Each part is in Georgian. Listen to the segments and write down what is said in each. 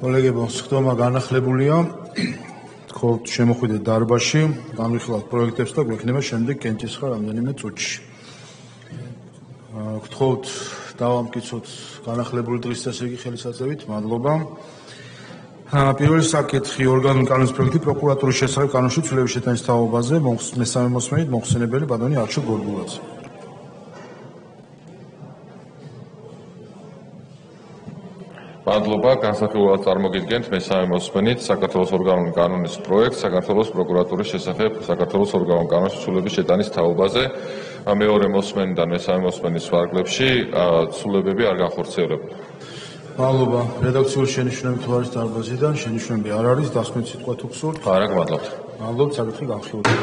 კოლეგებო, სხდომა განახლებულია. თქო შემოხვიდეთ დარბაზში, განვიხილავთ პროექტებს და გვექნება შემდეგ კენჭისყრა რამდენიმე წუთში. გთხოვთ დავამტკიცოთ განახლებული დღის წესრიგი ხელისაწევით. მადლობა. პირველი საკითხი ორგანული კანონის პროექტი პროკურატურის შესახებ კანონში ცვლილების შეტანის თაობაზე მესამე მოსმენით მოხსენებელი ბატონი არჩილ გორგულაძე. მადლობა, განსახილველად წარმოგიდგენთ მესამე მოსმენით საქართველოს ორგანული კანონის პროექტს საქართველოს პროკურატურის შესახებ საქართველოს ორგანული კანონის ცვლილების შეტანის თაობაზე. მეორე მოსმენიდან მესამე მოსმენის ვარგლებში ცვლილებები არ განხორციელებულა. მადლობა. რედაქციული შენიშვნები თუ არის დარბაზიდან, შენიშვნები არ არის, დასმით სიტყვა თუ გსურთ? არა, გმადლობთ. მადლობთ, საკითხი განხილულია.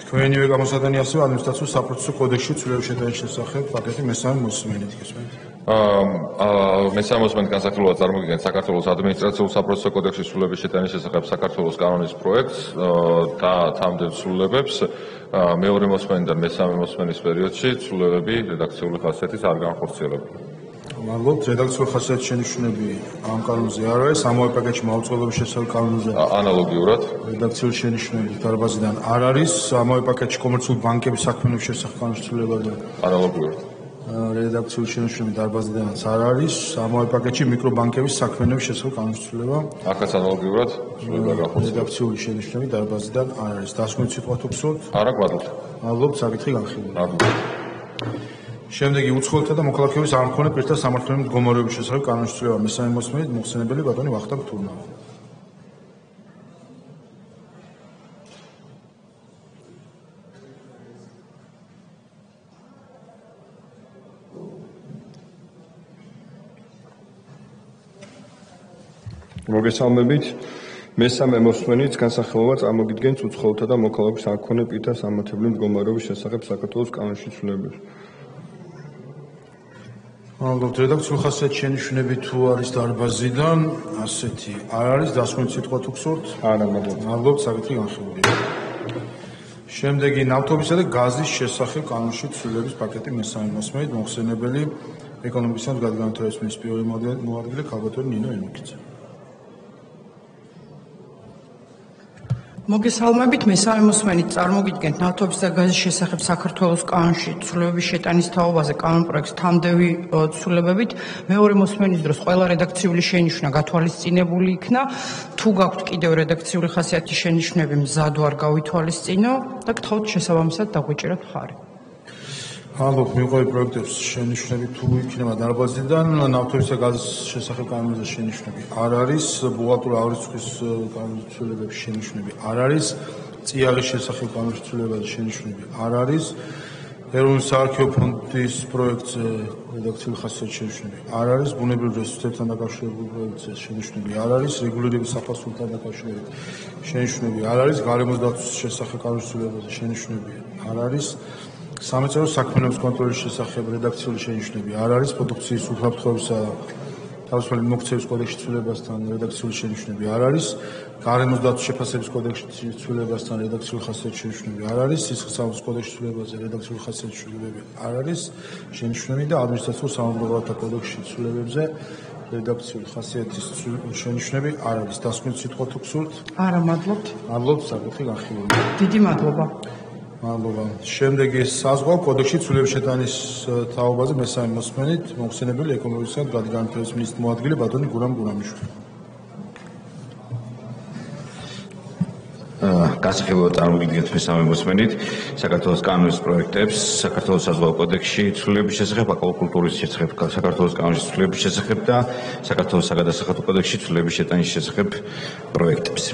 თქვენივე გამოსადენი ასევე ადმინისტრაციულ საპროცესო კოდექსში ცვლილების შეტანის შესახებ პაკეტი მესამე მოსმენით გესმენთ? მესამე მოსმენით განსახილველად წარმოგიდგენთ საქართველოს ადმინისტრაციულ საპროცესო კოდექსში ცვლილების შეტანის შესახებ საქართველოს კანონის პროექტს და თამდელ ცვლილებებს. მეორე მოსმენიდან მესამე მოსმენის პერიოდში ცვლილებები რედაქციული ხასიათის არ განხორციელებულა. მადლობთ. რედაქციული ხასიათის შენიშვნები ამ კანონზე არ არის, ამავე პაკეტში მაუწყებლობის შესახებ კანონზე ანალოგიურად რედაქციული შენიშვნები დარბაზიდან არ არის, ამავე პაკეტში კომერციული ბანკების საქმიანობის შესახებ კანონის ცვლილებაზე ანალოგიურად რედაქციული შენიშვნები დარბაზიდანაც არ არის, ამავე პაკეტში მიკრობანკების საქმიანობის შესახებ კანონის ცვლილება აქაც ანალოგიურად რედაქციული შენიშვნები დარბაზიდან არ არის. დასმით სიტყვა თუ გსურთ? არა, გმადლობთ. მადლობთ, საკითხი განხილულია. მადლობა. შემდეგი უცხოელთა და მოქალაქეების არ მქონე პირთა სამართლებრივი მდგომარეობის შესახებ კანონის ცვლილება მესამე მოსმენით მოხსენებელი ბატონი ვახტანგ თურნავა. მოგესალმებით. მესამე მოსმენით განსახილველად წარმოგიდგენთ უცხოელთა და მოქალაქეობის არ მქონე პირთა სამართლებრივი მდგომარეობის შესახებ საქართველოს კანონში ცვლილებებს. მადლობთ. რედაქციული ხასიათის შენიშვნები თუ არის დარბაზიდან, ასეთი არ არის, დასმით სიტყვა თუ გსურთ? არა, მადლობა. მადლობთ, საკითხი განხილულია. შემდეგი ნავთობისა და გაზის შესახებ კანონში ცვლილების პაკეტი მესამე მოსმენით მოხსენებელი ეკონომიკისა და განვითარების მინისტრის პირველი მოადგილე ქალბატონი ნინო ემუქიძე. მოგესალმებით. მესამე მოსმენით წარმოგიდგენთ ნავთობის და გაზის შესახებ საქართველოს კანონში ცვლილების შეტანის თაობაზე კანონპროექტს თამდევი ცვლილებებით. მეორე მოსმენის დროს ყველა რედაქციული შენიშვნა გათვალისწინებული იქნა. თუ გაქვთ კიდევ რედაქციული ხასიათის შენიშვნები, მზად ვარ გავითვალისწინო და გთხოვთ შესაბამისად დაგვეჭიროთ მხარი. მადლობთ. მიუხედავად პროექტებს შენიშვნები თუ იქნება დარბაზიდან, ნავთობის და გაზის შესახებ კანონზე შენიშვნები არ არის, ბუღალტური ავრიცხვის კანონის ცვლილებების შენიშვნები არ არის, წიაღის შესახებ კანონის ცვლილებაზე შენიშვნები არ არის, ეროვნული საარქივო ფონდის პროექტზე რედაქციული ხასიათის შენიშვნები არ არის, ბუნებრივ რესურსებთან დაკავშირებული პროექტზე შენიშვნები არ არის, რეგულირების საფასურთან დაკავშირებით შენიშვნები არ არის, გარემოს დაცვის შესახებ კანონის ცვლილებაზე შენიშვნები არ არის, სამეცნიერო საქმიანობის კონტროლის შესახებ რედაქციული შენიშვნები არ არის, პროდუქციის უსაფრთხოებისა და თავისუფალი მოქცევის კოდექსში ცვლილებასთან რედაქციული შენიშვნები არ არის, გარემოს დაცვის შეფასების კოდექსში ცვლილებასთან რედაქციული ხასიათის შენიშვნები არ არის, სისხლისწამების კოდექსში ცვლილებაზე რედაქციული ხასიათის ცვლილებები არ არის, შენიშვნები და ადმინისტრაციულ სამართლებრივთა კოდექსში ცვლილებებზე რედაქციული ხასიათის შენიშვნები არ არის. დასმით სიტყვა თუ გსურთ? არა, მადლობთ. მადლობთ, საკითხი განხილულია. დიდი მადლობა. მადლობა. შემდეგი საზღვაო კოდექსში ცვლილების შეტანის თაობაზე მესამე მოსმენით მოხსენებელი ეკონომიკისა და განვითარების მინისტრის მოადგილე ბატონი გურამ გურამიშვილი. განსახილველად წარმოგიდგენთ მესამე მოსმენით საქართველოს კანონის პროექტებს საქართველოს საზღვაო კოდექსში ცვლილების შესახებ, აკვალკულტურის შესახებ, საქართველოს კანონში ცვლილების შესახებ და საქართველოს საგადასახადო კოდექსში ცვლილების შეტანის შესახებ პროექტებს.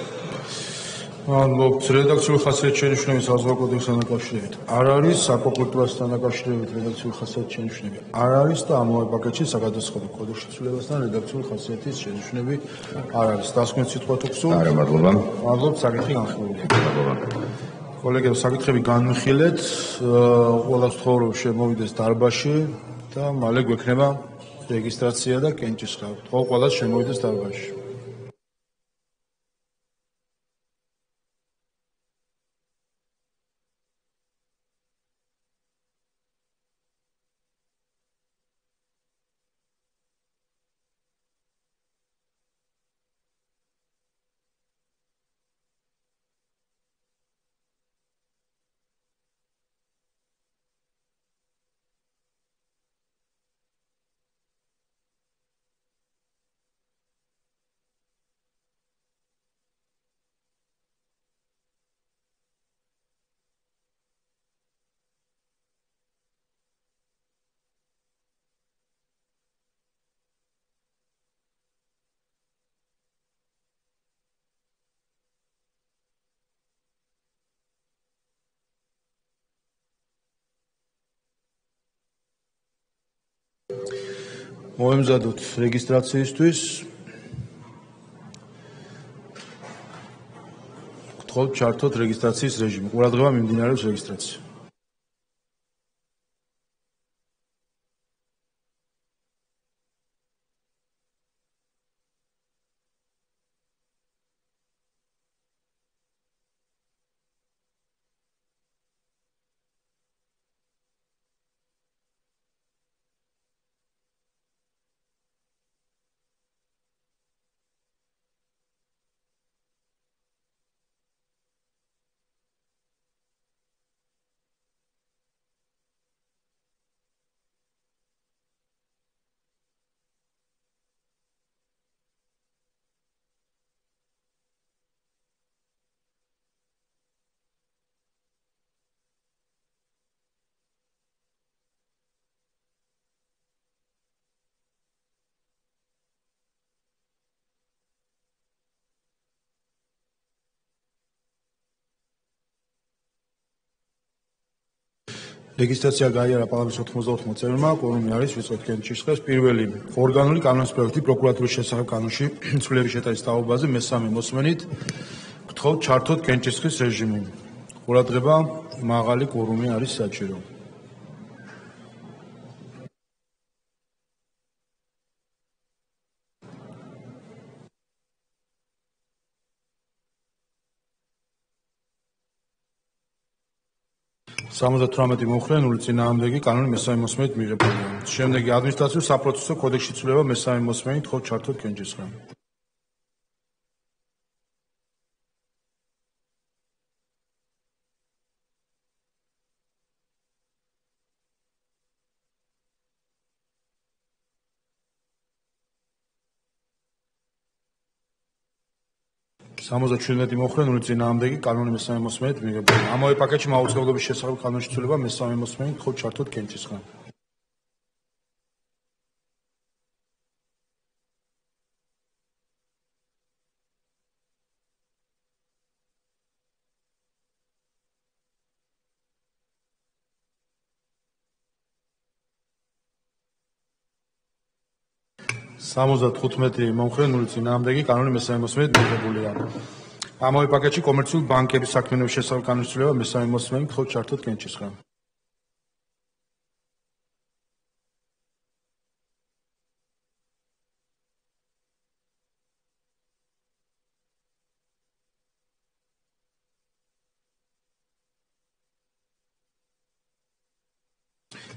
მადლობთ. რედაქციული ხასიათის შენიშვნები საზღვაო კოდექსთან დაკავშირებით არ არის, აკვალკულტურასთან დაკავშირებით რედაქციული ხასიათის შენიშვნები არ არის და ამავე პაკეტში საგადასახადო კოდექსში ცვლილებასთან რედაქციული ხასიათის შენიშვნები არ არის. დასმით სიტყვა თუ გსურთ? არა, მადლობა. მადლობთ, საკითხი განხილულია. მადლობა. კოლეგებს, საკითხები განვიხილეთ, ყველას ვთხოვთ შემოვიდეს დარბაზში და მალე გვექნება რეგისტრაცია და კენჭისყრა. ვთხოვ ყველას შემოვიდეს დარბაზში. მოემზადოთ რეგისტრაციისთვის. გთხოვთ ჩართოთ რეგისტრაციის რეჟიმი. ყურადღება მიმდინარეობს რეგისტრაცია. რეგისტრაცია გაიარა პარლამენტის 94 წევრმა, კვორუმი არის ვიწყოთ კენჭისყრას. პირველი ორგანული კანონის პროექტი პროკურატურის შესახებ კანონში ცვლილების შეტანის თაობაზე მესამე მოსმენით გთხოვთ ჩართოთ კენჭისყრის რეჟიმი. ყურადღება მაღალი კვორუმი არის საჭირო. სამოცდათვრამეტი მომხრე, 0 წინააღმდეგი კანონი მესამე მოსმენით მიღებულია. შემდეგი ადმინისტრაციულ საპროცესო კოდექსში ცვლილება მესამე მოსმენით გთხოვთ ჩართოთ კენჭისყრა. სამოცდაჩვიდმეტი მომხრე, 0 წინააღმდეგი კანონი მესამე მოსმენით მიღებულია. ამავე პაკეტში მაუწყებლობის შესახებ კანონში ცვლილება მესამე მოსმენით გთხოვთ ჩართოთ კენჭისყრა. სამოცდათხუთმეტი მომხრე, 0 წინააღმდეგი კანონი მესამე მოსმენით მიღებულია. ამავე პაკეტში კომერციული ბანკების საქმიანობის შესახებ კანონში ცვლილება მესამე მოსმენით გთხოვთ ჩართოთ კენჭისყრა.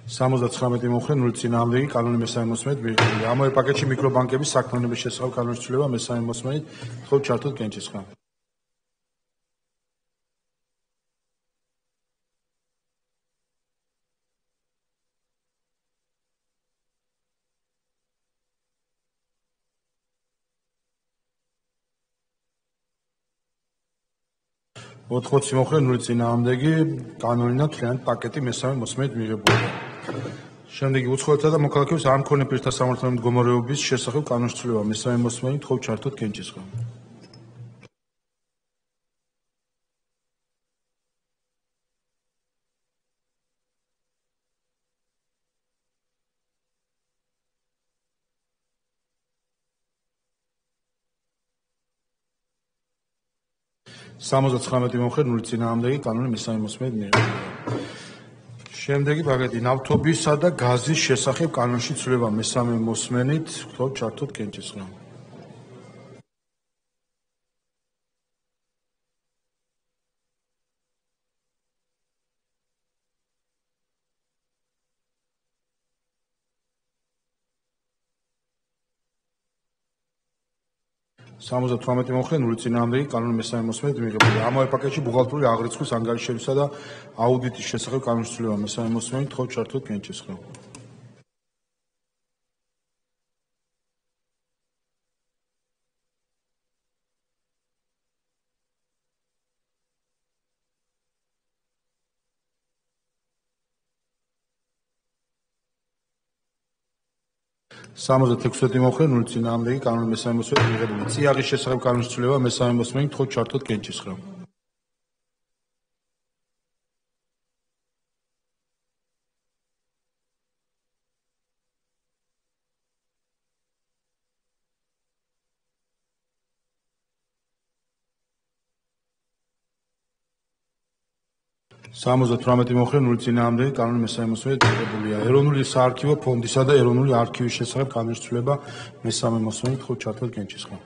სამოცდაცხრამეტი მომხრე, 0 წინააღმდეგი კანონი მესამე მოსმენით მიღებულია. ამავე პაკეტში მიკრობანკების საქმიანობის შესახებ კანონში ცვლილება მესამე მოსმენით გთხოვთ ჩართოთ კენჭისყრა. ოთხოცი მომხრე, 0 წინააღმდეგი კანონი და მთლიანი პაკეტი მესამე მოსმენით მიღებულია. შემდეგი უცხოელთა და მოქალაქეების არ მქონე პირთა სამართლებრივი მდგომარეობის შესახებ კანონში ცვლილება მესამე მოსმენით გთხოვთ ჩართოთ კენჭისყრა. სამოცდაცხრამეტი მომხრე, 0 წინააღმდეგი კანონი მესამე მოსმენით მიღებულია. შემდეგი პაკეტი ნავთობისა და გაზის შესახებ კანონში ცვლილება მესამე მოსმენით გთხოვთ ჩართოთ კენჭისყრა. სამოცდათვრამეტი მომხრე, 0 წინააღმდეგი კანონი მესამე მოსმენით მიღებულია. ამავე პაკეტში ბუღალტრიული აღრიცხვის ანგარიშებისა და აუდიტის შესახებ კანონში ცვლილება მესამე მოსმენით გთხოვთ ჩართოთ კენჭისყრა. სამოცდათექვსმეტი მომხრე, 0 წინააღმდეგი კანონი მესამე მოსმენით მიღებულია. წიაღის შესახებ კანონში ცვლილება მესამე მოსმენით გთხოვთ ჩართოთ კენჭისყრა. 78 მომხრე 0 წინააღმდეგი კანონის მესამე მოსმენით მიღებულია. ეროვნული საარქივო ფონდისა და ეროვნული არქივის შესახებ კანონის ცვლილება მესამე მოსმენით ხო ჩართოთ გენჩისხმა.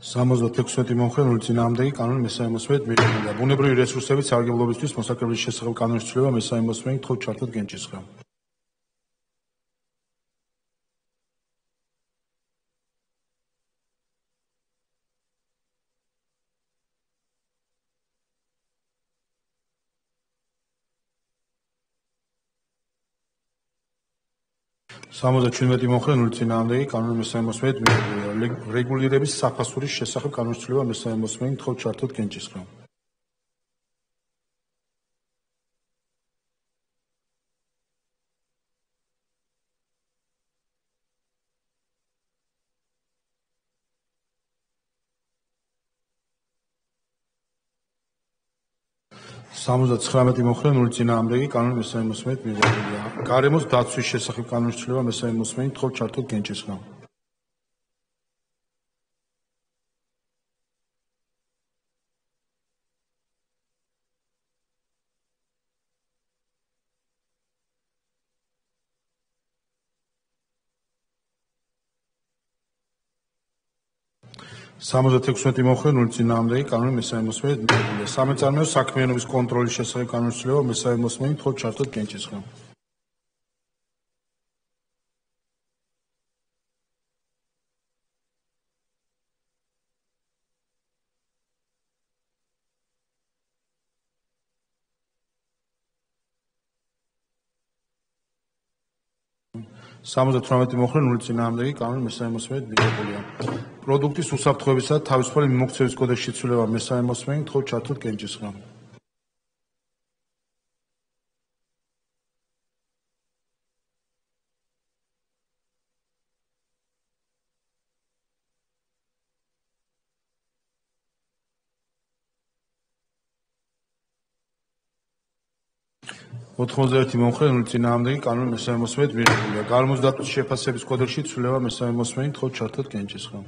Სამოცდათექვსმეტი მომხრე 0 წინააღმდეგი კანონის მესამე მოსმენით მიღებულია. ბუნებრივი რესურსების სარგებლობისთვის მოსახლეობის შესახებ კანონის ცვლილება მესამე მოსმენით ხო ჩართოთ გენჩისხმა. Სამოცდაჩვიდმეტი მომხრე 0 წინააღმდეგი კანონის მესამე მოსმენით მიღებულია. რეგულირების საფასურის შესახებ კანონის ცვლილება მესამე მოსმენით ხო ჩართოთ გენჩისხმა. Სამოცდაცხრამეტი მომხრე 0 წინააღმდეგი კანონის მესამე მოსმენით მიღებულია. გარემოს დაცვის შესახებ კანონის ცვლილება მესამე მოსმენით ხო ჩართოთ გენჩისხმა. Სამოცდათექვსმეტი მომხრე 0 წინააღმდეგი კანონის მესამე მოსმენით მიღებულია. სამეწარმეო საქმიანობის კონტროლის შესახებ კანონის ცვლილება მესამე მოსმენით ხო ჩართოთ გენჩისხმა. Სამოცდათვრამეტი მომხრე 0 წინააღმდეგი კანონის მესამე მოსმენით მიღებულია. პროდუქტის უსაფრთხოებისა და თავისუფალი მიმოქცევის კოდექსში ცვლილება მესამე მოსმენით ხო ჩართოთ გენჩისხმა. ოთხმოცდაერთი მომხრე 0 წინააღმდეგი კანონის მესამე მოსმენით მიღებულია. გარემოს დაცვის შეფასების კოდექსში ცვლილება მესამე მოსმენით ხო ჩართოთ გენჩისხმა.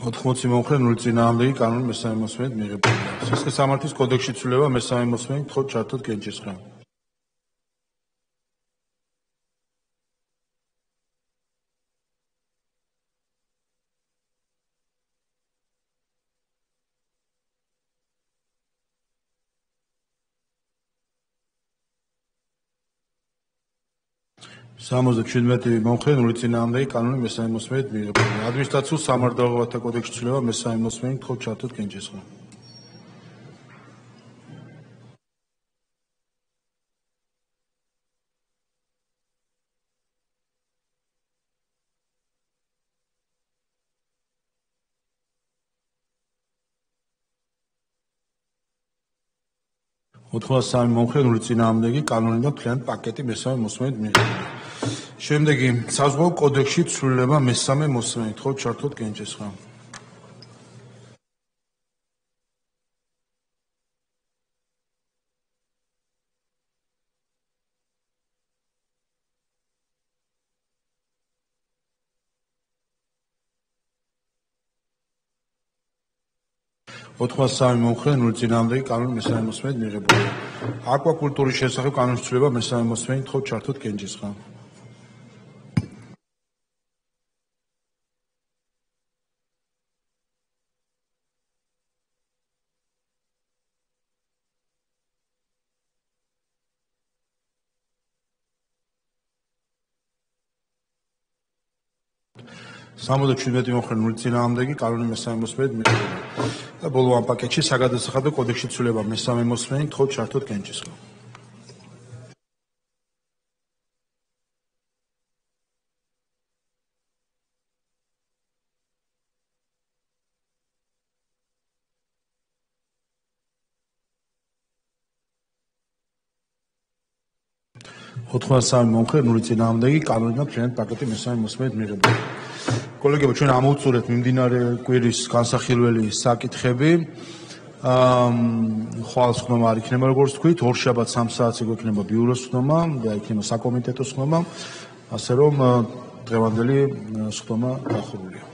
ოთხმოცი მომხრე 0 წინააღმდეგი კანონის მესამე მოსმენით მიღებულია. სისხლისამართლის კოდექსში ცვლილება მესამე მოსმენით ხო ჩართოთ გენჩისხმა. სამოცდაჩვიდმეტი მომხრე 0 წინააღმდეგი კანონის მესამე მოსმენით მიღებულია. ადმინისტრაციულ სამართლებრივთა კოდექსში ცვლილება მესამე მოსმენით ხო ჩართოთ გენჩისხმა. ოთხმოცდასამი მომხრე 0 წინააღმდეგი კანონიდან მთლიანი პაკეტი მესამე მოსმენით მიღებულია. შემდეგი საზღვაო კოდექსში ცვლილება მესამე მოსმენით ხო ჩართოთ გენჩისხმა. ოთხმოცდასამი მომხრე 0 წინააღმდეგი კანონის მესამე მოსმენით მიღებულია. აკვაკულტურის შესახებ კანონის ცვლილება მესამე მოსმენით ხო ჩართოთ გენჩისხმა. სამოცდაჩვიდმეტი მომხრე 0 წინააღმდეგი კანონის მესამე მოსმენით მიღებულია. და ბოლო ამ პაკეტში საგადასახადო კოდექსში ცვლილება მესამე მოსმენით ხო ჩართოთ გენჩისხმა. 93 მომხრე წინააღმდეგი კანონი და მთლიანად პაკეტი მესამე მოსმენით მიღებული. კოლეგებო, ჩვენ ამოვწურეთ მიმდინარე კვირის განსახილველი საკითხები. ხვალს ხდომა არ იქნება, როგორც თქვით, ორშაბათ 3 საათზე გვექნება ბიუროს ხდომა და იქნება საკომიტეტო ხდომა, ასე რომ დღევანდელი ხდომა დახურულია.